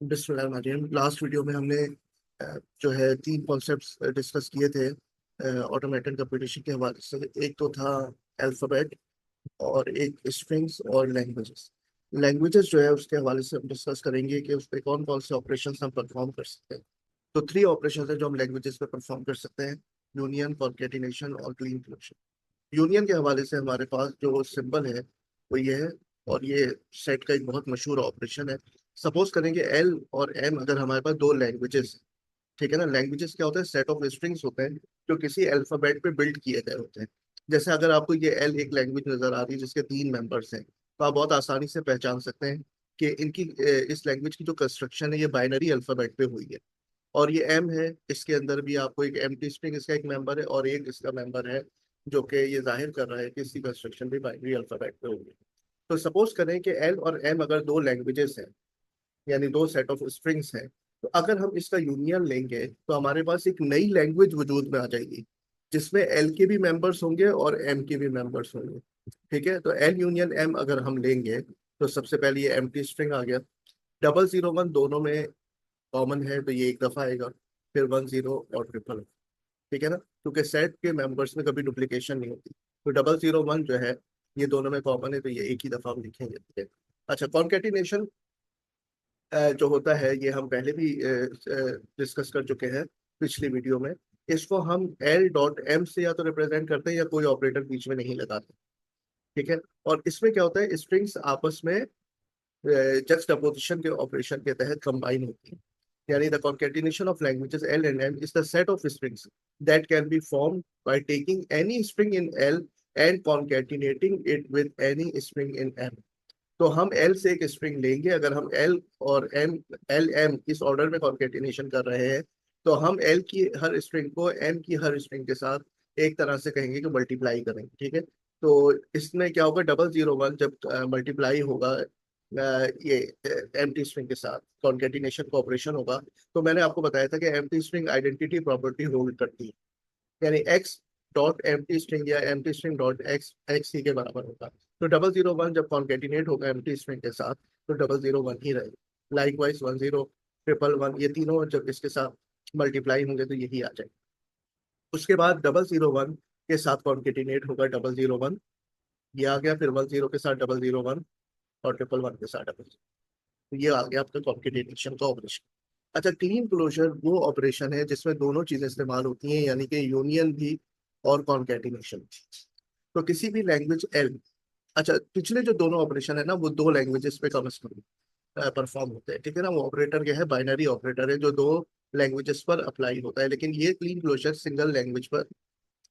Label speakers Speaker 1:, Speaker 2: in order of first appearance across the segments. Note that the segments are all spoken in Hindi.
Speaker 1: बिस्मिल्लाहिर्रहमानिर्रहीम। लास्ट वीडियो में हमने जो है तीन कॉन्सेप्ट्स डिस्कस किए थे ऑटोमेटेड कंप्यूटेशन के हवाले से। एक तो था अल्फ़ाबेट, और एक स्ट्रिंग्स और लैंग्वेजेस। लैंग्वेजेस जो है उसके हवाले से हम डिस्कस करेंगे कि उस पर कौन कौन से ऑपरेशन हम परफॉर्म कर सकते हैं। तो थ्री ऑपरेशन है जो हम लैंग्वेजेस पे परफॉर्म कर सकते हैं: यूनियन, कॉन्केटिनेशन और क्लीन क्लोजर। यूनियन के हवाले से हमारे पास जो सिंबल है वो ये है, और ये सेट का एक बहुत मशहूर ऑपरेशन है। सपोज करेंगे एल और एम अगर हमारे पास दो लैंग्वेजेस, ठीक है ना। लैंग्वेजेस क्या होता है? सेट ऑफ स्ट्रिंग्स होते हैं जो किसी अल्फाबेट पे बिल्ड किए गए होते हैं। जैसे अगर आपको ये एल एक लैंग्वेज नजर आ रही है जिसके तीन मेंबर्स हैं, तो आप बहुत आसानी से पहचान सकते हैं कि इनकी इस लैंग्वेज की जो कंस्ट्रक्शन है ये बाइनरी अल्फाबेट पे हुई है। और ये एम है, इसके अंदर भी आपको एक एम्प्टी स्ट्रिंग इसका एक मेंबर है और एक इसका मेंबर है, जो कि ये जाहिर कर रहा है कि इसकी कंस्ट्रक्शन भी बाइनरी अल्फाबेट पे होगी। तो सपोज करें कि एल और एम अगर दो लैंग्वेजेस हैं, यानी दो सेट ऑफ स्ट्रिंग्स हैं, तो अगर हम इसका यूनियन लेंगे तो हमारे पास एक नई लैंग्वेज वजूद में आ जाएगी जिसमें एल के भी मेंबर्स होंगे और एम के भी मेंबर्स होंगे। ठीक है, तो एल यूनियन एम अगर हम लेंगे तो सबसे पहले ये एम्प्टी स्ट्रिंग आ गया। 001 दोनों में कॉमन है तो ये एक दफा आएगा, फिर 10 और ट्रिपल। ठीक है ना, क्योंकि सेट के मेंबर्स में कभी डुप्लीकेशन नहीं होती। तो 001 जो है ये दोनों में कॉमन है तो ये एक ही दफा हम लिखेंगे, ठीक है। अच्छा, कॉन्केटिनेशन जो होता है ये हम पहले भी डिस्कस कर चुके हैं पिछली वीडियो में। इसको हम एल डॉट एम से या तो रिप्रेजेंट करते हैं या कोई ऑपरेटर बीच में नहीं लगाते। ठीक है, और इसमें क्या होता है, स्ट्रिंग्स आपस में juxtaposition के ऑपरेशन के तहत कंबाइन होती है। Yani the concatenation of languages L and M is the set of strings that can be formed by taking any string in L and concatenating it with any string in M। तो हम L से एक स्ट्रिंग लेंगे, अगर हम L और M, L M इस ऑर्डर में कॉन्केटिनेशन कर रहे हैं, तो हम L की हर स्ट्रिंग को M की हर स्ट्रिंग के साथ एक तरह से कहेंगे कि मल्टीप्लाई करेंगे। ठीक है, तो इसमें क्या होगा, 001 जब मल्टीप्लाई होगा ये एम्प्टी स्ट्रिंग के साथ कॉन्केटिनेशन का ऑपरेशन होगा। तो मैंने आपको बताया था कि empty string identity property hold करती है, यानी एक्स डॉट एम्प्टी स्ट्रिंग या empty string dot x x ही के बराबर होगा। तो 001 जब कॉन्केटिनेट होगा एम्प्टी स्ट्रिंग के साथ तो 001 ही रहेगा। लाइकवाइज 10, ट्रिपल वन, ये तीनों जब इसके साथ मल्टीप्लाई होंगे तो यही आ जाएगा। उसके बाद 001 के साथ कॉन्केटिनेट होगा 001, ये आ गया, फिर 10 के साथ 001 और ट्रिपल वन के साथ 00। ये आ गया आपका कॉन्केटिनेशन का ऑपरेशन। अच्छा, क्लीन क्लोजर वो ऑपरेशन है जिसमें दोनों चीजें इस्तेमाल होती हैं, यानी कि यूनियन भी और कॉन्केटिनेशन। तो किसी भी लैंग्वेज एल, अच्छा पिछले जो दोनों ऑपरेशन है ना वो दो लैंग्वेजेस पे कम से कम परफॉर्म होते हैं। ठीक है ना, वो ऑपरेटर क्या है, बाइनरी ऑपरेटर है जो दो लैंग्वेजेस पर अप्लाई होता है, लेकिन ये क्लीन क्लोजर सिंगल लैंग्वेज पर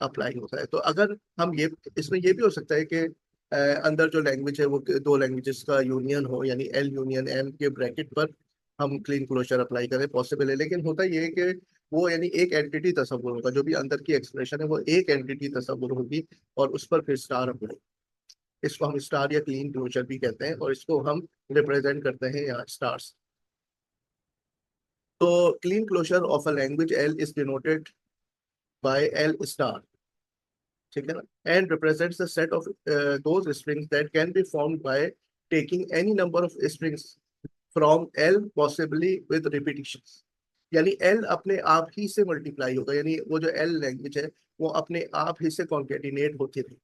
Speaker 1: अप्लाई होता है। तो अगर हम ये, इसमें ये भी हो सकता है कि अंदर जो लैंग्वेज है वो दो लैंग्वेजेस का यूनियन हो, यानी एल यूनियन एम के ब्रैकेट पर हम क्लीन क्लोजर अप्लाई करें, पॉसिबल है। लेकिन होता ये है कि वो यानी एक एंटिटी तस्वुर होगा, जो भी अंदर की एक्सप्रेशन है वो एक एंटिटी तस्वुर होगी और उस पर फिर स्टार अप्लाई। इसको हम स्टार या क्लीन क्लोजर भी कहते हैं और इसको हम रिप्रेजेंट करते हैं यहाँ स्टार्स। तो Kleene closure of a language L is denoted by L star, ठीक है ना, and represents the set of those strings that can be formed by taking any number of strings from L possibly with repetitions. यानी एल अपने आप ही से मल्टीप्लाई होगा, यानी वो जो एल लैंग्वेज है वो अपने आप ही से कॉन्केटिनेट होती रही।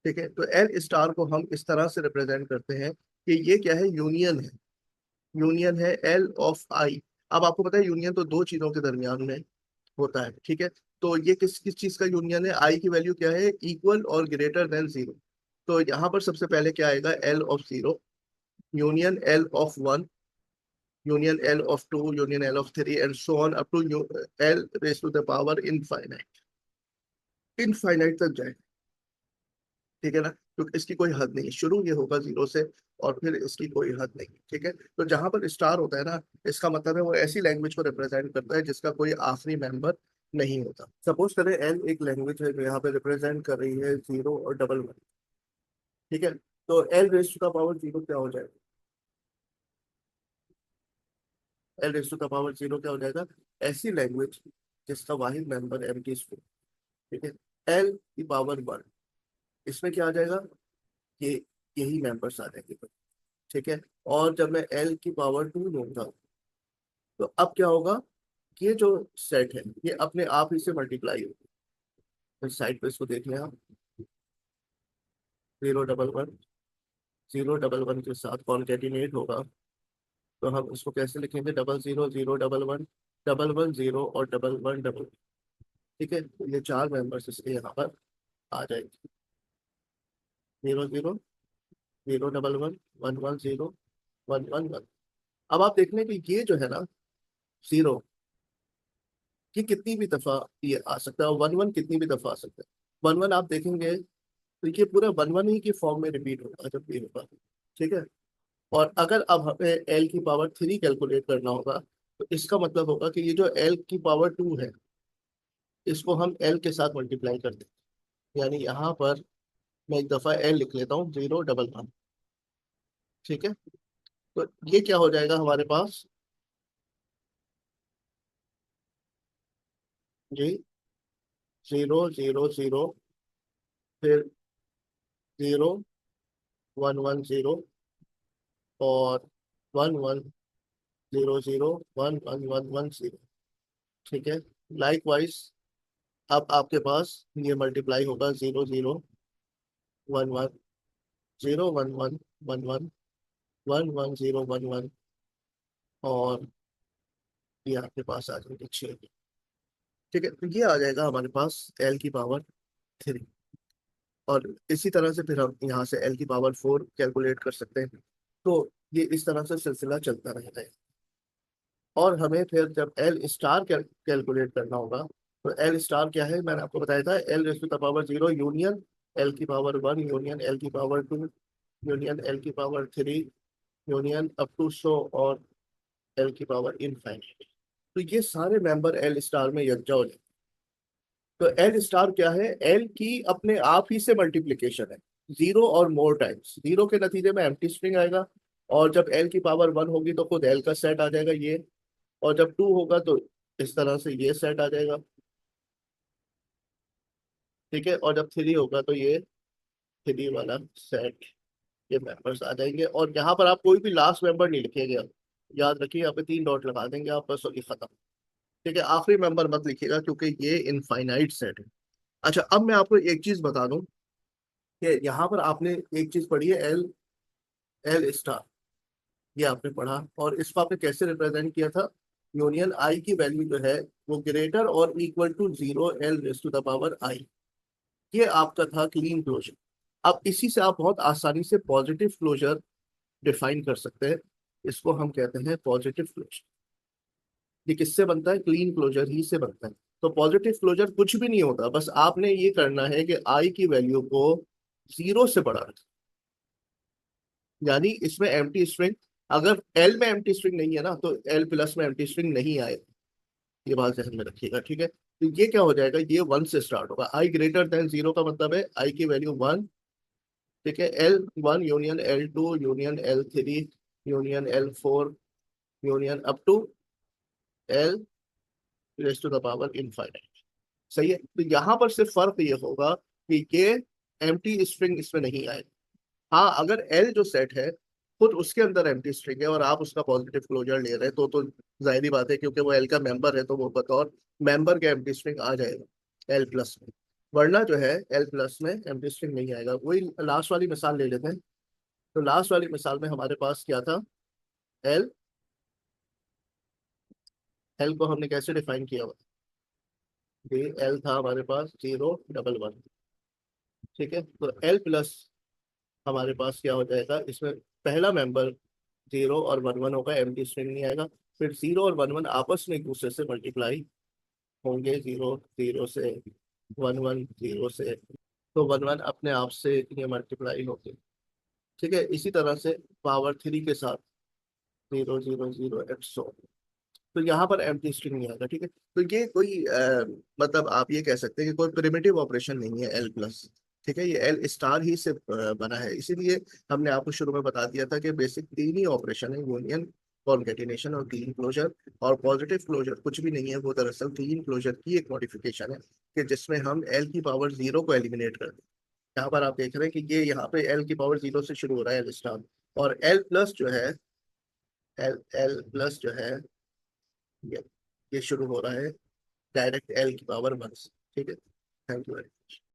Speaker 1: ठीक है, तो एल स्टार को हम इस तरह से रिप्रेजेंट करते हैं कि ये क्या है, यूनियन है। यूनियन है एल ऑफ आई। अब आपको पता है यूनियन तो दो चीजों के दरमियान में होता है। ठीक है, तो ये किस किस चीज का यूनियन है? आई की वैल्यू क्या है, इक्वल और ग्रेटर देन जीरो। तो यहाँ पर सबसे पहले क्या आएगा, L of zero union L of one union L of two union L of three and so on up to L raise to the power infinite. Infinite तक जाए, ठीक है ना, क्योंकि इसकी कोई हद नहीं है, शुरू ये होगा जीरो से और फिर इसकी कोई हद नहीं है। ठीक है, तो जहां पर स्टार होता है ना, इसका मतलब है वो ऐसी लैंग्वेज को रिप्रेजेंट करता है जिसका कोई आखिरी मेंबर नहीं होता। सपोज करें एल एक लैंग्वेज है जो यहाँ पे रिप्रेजेंट कर रही है जीरो और डबल वन। ठीक है, तो L raise to the power zero क्या हो जाएगा, L raise to the power zero क्या हो जाएगा, ऐसी लैंग्वेज जिसका वाहिद मेंबर एम्प्टी स्ट्रिंग। ठीक है, एल की पावर वन, इसमें क्या आ जाएगा, ये यही मेंबर्स आ जाएंगे। ठीक है, और जब मैं एल की पावर टू लूंगा तो अब क्या होगा, ये जो सेट है ये अपने आप ही से मल्टीप्लाई होगा। इस साइड पे इसको देख लें आप, 011, 011 के साथ कॉन्केटिनेट होगा। तो हम इसको कैसे लिखेंगे, 00 011, 110 और 11 ठीक है। तो ये चार मेंबर्स इसके यहाँ पर आ जाएंगे, 00 011 110 111। अब आप देख लें कि ये जो है ना जीरो, ये कितनी भी दफा ये आ सकता है, और 11 कितनी भी दफा आ सकता है। 11 आप देखेंगे तो ये पूरा 11 ही की फॉर्म में रिपीट होगा जब भी होगा, ठीक है। और अगर अब हमें एल की पावर 3 कैलकुलेट करना होगा, तो इसका मतलब होगा कि ये जो एल की पावर 2 है, इसको हम एल के साथ मल्टीप्लाई कर दें। यानी यहाँ पर मैं एक दफा एल लिख लेता हूँ, 011, ठीक है। तो ये क्या हो जाएगा हमारे पास, जी, 000, फिर 0110 और 1100 111110, ठीक है। लाइक वाइज अब आपके पास ये मल्टीप्लाई होगा, 00 11 0 11 11 11 और ये आपके पास आ जाएगा 6, ठीक है। तो ये आ जाएगा हमारे पास एल की पावर 3। और इसी तरह से फिर हम यहाँ से एल की पावर 4 कैलकुलेट कर सकते हैं। तो ये इस तरह से सिलसिला चलता रहता है। और हमें फिर जब एल स्टार कैलकुलेट करना होगा, तो एल स्टार क्या है, मैंने आपको बताया था, L raise to the power 0 union L की पावर 1 यूनियन एल की पावर 2 यूनियन एल की पावर 3 यूनियन अप टू शो और एल की पावर इनफाइनाइट। तो ये सारे मेंबर एल स्टार में यकजा हो जाए। तो एल स्टार क्या है, एल की अपने आप ही से मल्टीप्लीकेशन है, जीरो और मोर टाइम्स। जीरो के नतीजे में एम्प्टी स्ट्रिंग आएगा, और जब एल की पावर 1 होगी तो खुद एल का सेट आ जाएगा ये, और जब 2 होगा तो इस तरह से ये सेट आ जाएगा, ठीक है। और जब 3 होगा तो ये 3 वाला सेट, ये मेंबर्स आ जाएंगे। और यहाँ पर आप कोई भी लास्ट मेंबर नहीं लिखेंगे अब, याद रखिए यहाँ पे 3 डॉट लगा देंगे आप बस, और ये खत्म, ठीक है। आखिरी मेंबर मत लिखिएगा क्योंकि ये इनफाइनाइट सेट है। अच्छा, अब मैं आपको एक चीज बता दूं कि यहाँ पर आपने एक चीज पढ़ी है, एल एल स्टार, ये आपने पढ़ा, और इसको आपने कैसे रिप्रेजेंट किया था, यूनियन आई की वैल्यू जो है वो ग्रेटर और equal to 0 L raise to the power I. ये आपका था क्लीन क्लोजर। अब इसी से आप बहुत आसानी से पॉजिटिव क्लोजर डिफाइन कर सकते हैं। इसको हम कहते हैं पॉजिटिव क्लोजर। ये किससे बनता है, क्लीन क्लोजर ही से बनता है। तो पॉजिटिव क्लोजर कुछ भी नहीं होता, बस आपने ये करना है कि आई की वैल्यू को 0 से बढ़ा रखें। यानी इसमें एम्प्टी स्ट्रिंग, अगर एल में एम्प्टी स्ट्रिंग नहीं है ना, तो एल प्लस में एम्प्टी स्ट्रिंग नहीं आए, ये बात ध्यान में रखिएगा, ठीक है। तो ये क्या हो जाएगा, ये 1 से स्टार्ट होगा। आई ग्रेटर देन 0 का मतलब है आई की वैल्यू 1, ठीक है। L1 union L2 union L3 union L4 union up to L raise to the power infinite, सही है। तो यहाँ पर सिर्फ फर्क ये होगा कि ये एम्प्टी स्ट्रिंग इसमें नहीं आए। हाँ, अगर एल जो सेट है खुद उसके अंदर एम्प्टी स्ट्रिंग है और आप उसका पॉजिटिव क्लोजर ले रहे हैं, तो जाहिर बात है, क्योंकि वो एल का मेंबर है तो वो बतौर मेंबर के एम्प्टी स्ट्रिंग आ जाएगा एल प्लस में। वरना जो है एल प्लस में एम्प्टी स्ट्रिंग नहीं आएगा। वही लास्ट वाली मिसाल ले लेते हैं। तो लास्ट वाली मिसाल में हमारे पास क्या था, एल, एल को हमने कैसे डिफाइन किया हुआ, ये एल था हमारे पास 011, ठीक है। तो एल प्लस हमारे पास क्या हो जाएगा, इसमें पहला मेंबर 0 और 11 होगा, एम्प्टी स्ट्रिंग नहीं आएगा। फिर 0 और 11 आपस में एक दूसरे से मल्टीप्लाई होंगे, 0 0 से, 11 0 से, तो 11 अपने आप से ये मल्टीप्लाई होंगे, ठीक है। इसी तरह से पावर 3 के साथ 0 0 0 तो यहाँ पर एम्प्टी स्ट्रिंग नहीं आएगा, ठीक है। तो ये कोई मतलब आप ये कह सकते हैं कि कोई प्रिमिटिव ऑपरेशन नहीं है एल प्लस, ठीक है। ये एल स्टार ही से बना है, इसीलिए हमने आपको शुरू में बता दिया था कि बेसिक 3 ही ऑपरेशन है, यूनियन, कॉन्केटिनेशन और क्लीन क्लोजर। और पॉजिटिव क्लोजर कुछ भी नहीं है, वो दरअसल क्लीन क्लोजर की एक मॉडिफिकेशन है कि जिसमें हम एल की पावर 0 को एलिमिनेट कर दें। यहाँ पर आप देख रहे हैं कि ये यहाँ पे एल की पावर 0 से शुरू हो रहा है एल स्टार, और एल प्लस जो है, एल एल प्लस जो है ये ये शुरू हो रहा है डायरेक्ट L की पावर 1 से। ठीक है, थैंक यू वेरी मच।